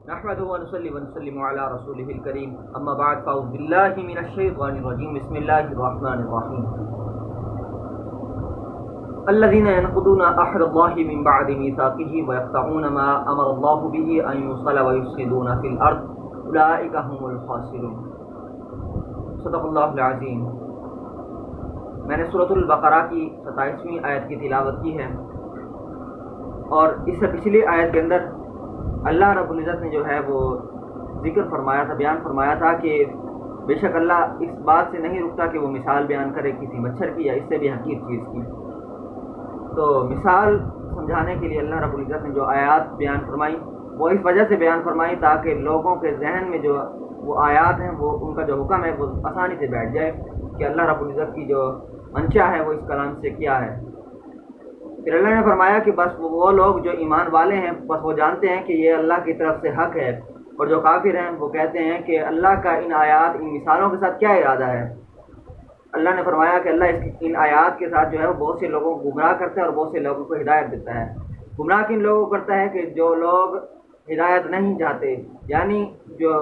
نحمده ونصلي ونسلم على رسوله الكريم اما بعد فاعوذ بالله من الشيطان الرجيم بسم الله الرحمن الرحيم الذين ينقضون عهد الله من بعد ميثاقه ويقطعون ما امر الله به ان يوصل ويفسدون في الارض اولئك هم الخاسرون صدق اللہ العظیم۔ میں نے سورۃ البقرہ کی 27ویں آیت کی تلاوت کی ہے، اور اس سے پچھلی آیت کے اندر اللہ رب العزت نے جو ہے وہ ذکر فرمایا تھا، بیان فرمایا تھا کہ بے شک اللہ اس بات سے نہیں رکتا کہ وہ مثال بیان کرے کسی مچھر کی یا اس سے بھی حقیر چیز کی۔ تو مثال سمجھانے کے لیے اللہ رب العزت نے جو آیات بیان فرمائی وہ اس وجہ سے بیان فرمائی تاکہ لوگوں کے ذہن میں جو وہ آیات ہیں، وہ ان کا جو حکم ہے وہ آسانی سے بیٹھ جائے کہ اللہ رب العزت کی جو منشا ہے وہ اس کلام سے کیا ہے۔ پھر اللہ نے فرمایا کہ بس وہ لوگ جو ایمان والے ہیں بس وہ جانتے ہیں کہ یہ اللہ کی طرف سے حق ہے، اور جو کافر ہیں وہ کہتے ہیں کہ اللہ کا ان آیات ان مثالوں کے ساتھ کیا ارادہ ہے۔ اللہ نے فرمایا کہ اللہ ان آیات کے ساتھ جو ہے وہ بہت سے لوگوں کو گمراہ کرتا ہے اور بہت سے لوگوں کو ہدایت دیتا ہے۔ گمراہ کن لوگوں کو کرتا ہے کہ جو لوگ ہدایت نہیں چاہتے، یعنی جو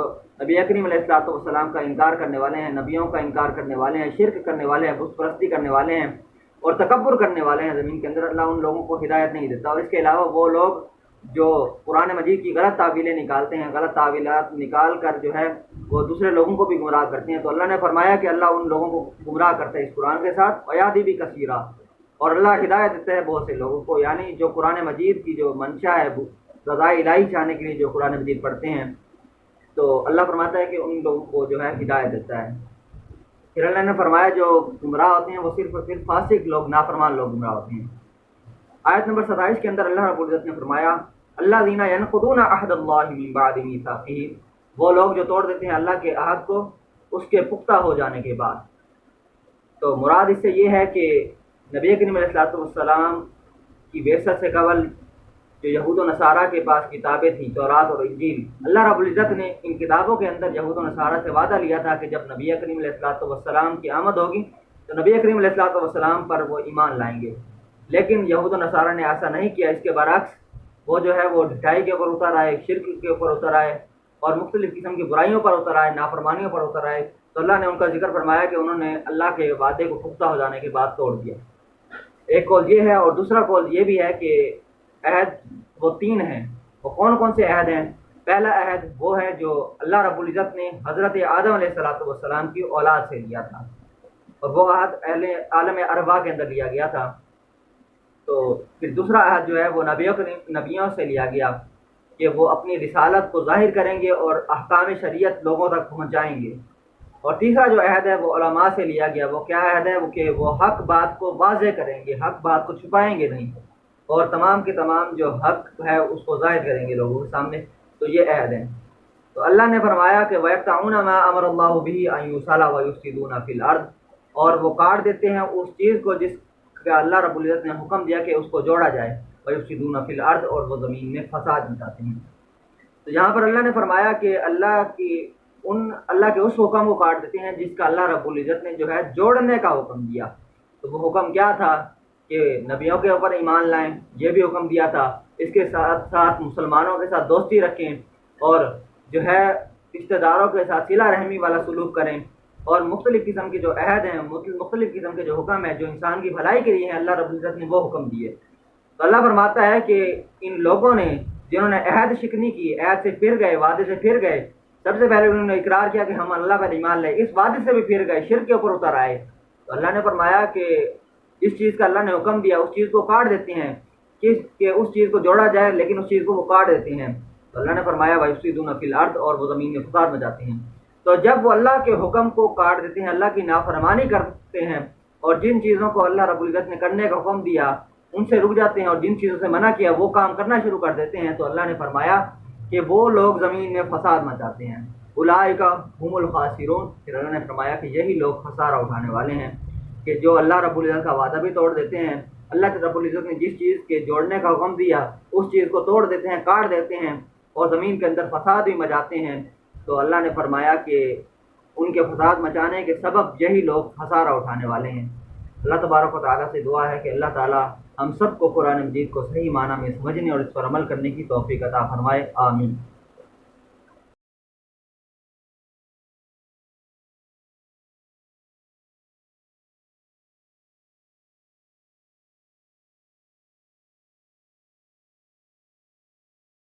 نبی کریم علیہ الصلوۃ والسلام کا انکار کرنے والے ہیں، نبیوں کا انکار کرنے والے ہیں، شرک کرنے والے ہیں، بت پرستی کرنے والے ہیں اور تکبر کرنے والے ہیں زمین کے اندر، اللہ ان لوگوں کو ہدایت نہیں دیتا۔ اور اس کے علاوہ وہ لوگ جو قرآن مجید کی غلط تعویلیں نکالتے ہیں، غلط تعویلات نکال کر جو ہے وہ دوسرے لوگوں کو بھی گمراہ کرتے ہیں، تو اللہ نے فرمایا کہ اللہ ان لوگوں کو گمراہ کرتا ہے اس قرآن کے ساتھ، ویادی بھی کثیرہ، اور اللہ ہدایت دیتا ہے بہت سے لوگوں کو، یعنی جو قرآن مجید کی جو منشا ہے رضا الہی چاہنے کے لیے جو قرآن مجید پڑھتے ہیں، تو اللہ فرماتا ہے کہ ان لوگوں کو جو ہے ہدایت دیتا ہے۔ پھر اللہ نے فرمایا جو گمراہ ہوتے ہیں وہ صرف فاسق لوگ، نافرمان لوگ گمراہ ہوتے ہیں۔ آیت نمبر 27 کے اندر اللہ رب العزت نے فرمایا الذین ینقضون عہد اللہ من بعد میثاقہ، وہ لوگ جو توڑ دیتے ہیں اللہ کے عہد کو اس کے پختہ ہو جانے کے بعد۔ تو مراد اس سے یہ ہے کہ نبی کریم علیہ الصلوۃ والسلام کی بعثت سے قبل جو یہود و نصارہ کے پاس کتابیں تھیں، تورات اور انجیل، اللہ رب العزت نے ان کتابوں کے اندر یہود و نصارہ سے وعدہ لیا تھا کہ جب نبی کریم علیہ الصلوۃ والسلام کی آمد ہوگی تو نبی کریم علیہ الصلوۃ والسلام پر وہ ایمان لائیں گے، لیکن یہود و نصارہ نے ایسا نہیں کیا۔ اس کے برعکس وہ جو ہے وہ ڈھائی کے اوپر اتر آئے، شرک کے اوپر اتر آئے اور مختلف قسم کی برائیوں پر اتر آئے، نافرمانیوں پر اتر آئے، تو اللہ نے ان کا ذکر فرمایا کہ انہوں نے اللہ کے وعدے کو پختہ ہو جانے کے بعد توڑ دیا۔ ایک قول یہ ہے، اور دوسرا قول یہ بھی ہے کہ عہد وہ 3 ہیں۔ وہ کون کون سے عہد ہیں؟ پہلا عہد وہ ہے جو اللہ رب العزت نے حضرت آدم علیہ الصلوۃ والسلام کی اولاد سے لیا تھا، اور وہ عہد اہل عالم ارواح کے اندر لیا گیا تھا۔ تو پھر دوسرا عہد جو ہے وہ نبیوں سے لیا گیا کہ وہ اپنی رسالت کو ظاہر کریں گے اور احکام شریعت لوگوں تک پہنچائیں گے۔ اور تیسرا جو عہد ہے وہ علماء سے لیا گیا۔ وہ کیا عہد ہے؟ وہ کہ وہ حق بات کو واضح کریں گے، حق بات کو چھپائیں گے نہیں، اور تمام کے تمام جو حق ہے اس کو ظاہر کریں گے لوگوں کے سامنے۔ تو یہ عہد ہیں۔ تو اللہ نے فرمایا کہ وَيَقْطَعُونَ مَا أَمَرَ اللَّهُ بِهِ أَن يُوصَلَ وَيُفْسِدُونَ فِي الْأَرْضِ، اور وہ کاٹ دیتے ہیں اس چیز کو جس کا اللہ رب العزت نے حکم دیا کہ اس کو جوڑا جائے، وَيُفْسِدُونَ فِي الْأَرْضِ، اور وہ زمین میں فساد مچاتے ہیں۔ تو یہاں پر اللہ نے فرمایا کہ اللہ کے اس حکم کو کاٹ دیتے ہیں جس کا اللہ رب العزت نے جو ہے جوڑنے کا حکم دیا۔ تو وہ حکم کیا تھا کہ نبیوں کے اوپر ایمان لائیں، یہ بھی حکم دیا تھا، اس کے ساتھ ساتھ مسلمانوں کے ساتھ دوستی رکھیں، اور جو ہے رشتہ داروں کے ساتھ صلہ رحمی والا سلوک کریں، اور مختلف قسم کے جو عہد ہیں، مختلف قسم کے جو حکم ہیں جو انسان کی بھلائی کے لیے ہیں، اللہ رب العزت نے وہ حکم دیے۔ تو اللہ فرماتا ہے کہ ان لوگوں نے جنہوں نے عہد شکنی کی، عہد سے پھر گئے، وعدے سے پھر گئے، سب سے پہلے انہوں نے اقرار کیا کہ ہم اللہ پر ایمان لائے، اس وعدے سے بھی پھر گئے، شرک کے اوپر اتر آئے، تو اللہ نے فرمایا کہ اس چیز کا اللہ نے حکم دیا اس چیز کو کاٹ دیتے ہیں کہ اس چیز کو جوڑا جائے، لیکن اس چیز کو وہ کاٹ دیتے ہیں۔ تو اللہ نے فرمایا وَيُفْسِدُونَ فِي الْأَرْضِ، اور وہ زمین میں فساد مچاتے ہیں۔ تو جب وہ اللہ کے حکم کو کاٹ دیتے ہیں، اللہ کی نافرمانی کرتے ہیں، اور جن چیزوں کو اللہ رب العزت نے کرنے کا حکم دیا ان سے رک جاتے ہیں، اور جن چیزوں سے منع کیا وہ کام کرنا شروع کر دیتے ہیں، تو اللہ نے فرمایا کہ وہ لوگ زمین میں فساد مچاتے ہیں۔ اولئک هم الخاسرون، پھر اللہ نے فرمایا کہ یہی لوگ خسارہ اٹھانے والے ہیں کہ جو اللہ رب العزت کا وعدہ بھی توڑ دیتے ہیں، اللہ رب العزت نے جس چیز کے جوڑنے کا حکم دیا اس چیز کو توڑ دیتے ہیں، کاٹ دیتے ہیں، اور زمین کے اندر فساد بھی مچاتے ہیں۔ تو اللہ نے فرمایا کہ ان کے فساد مچانے کے سبب یہی لوگ خسارہ اٹھانے والے ہیں۔ اللہ تبارک و تعالیٰ سے دعا ہے کہ اللہ تعالیٰ ہم سب کو قرآن مجید کو صحیح معنی میں سمجھنے اور اس پر عمل کرنے کی توفیق عطا فرمائے، آمین۔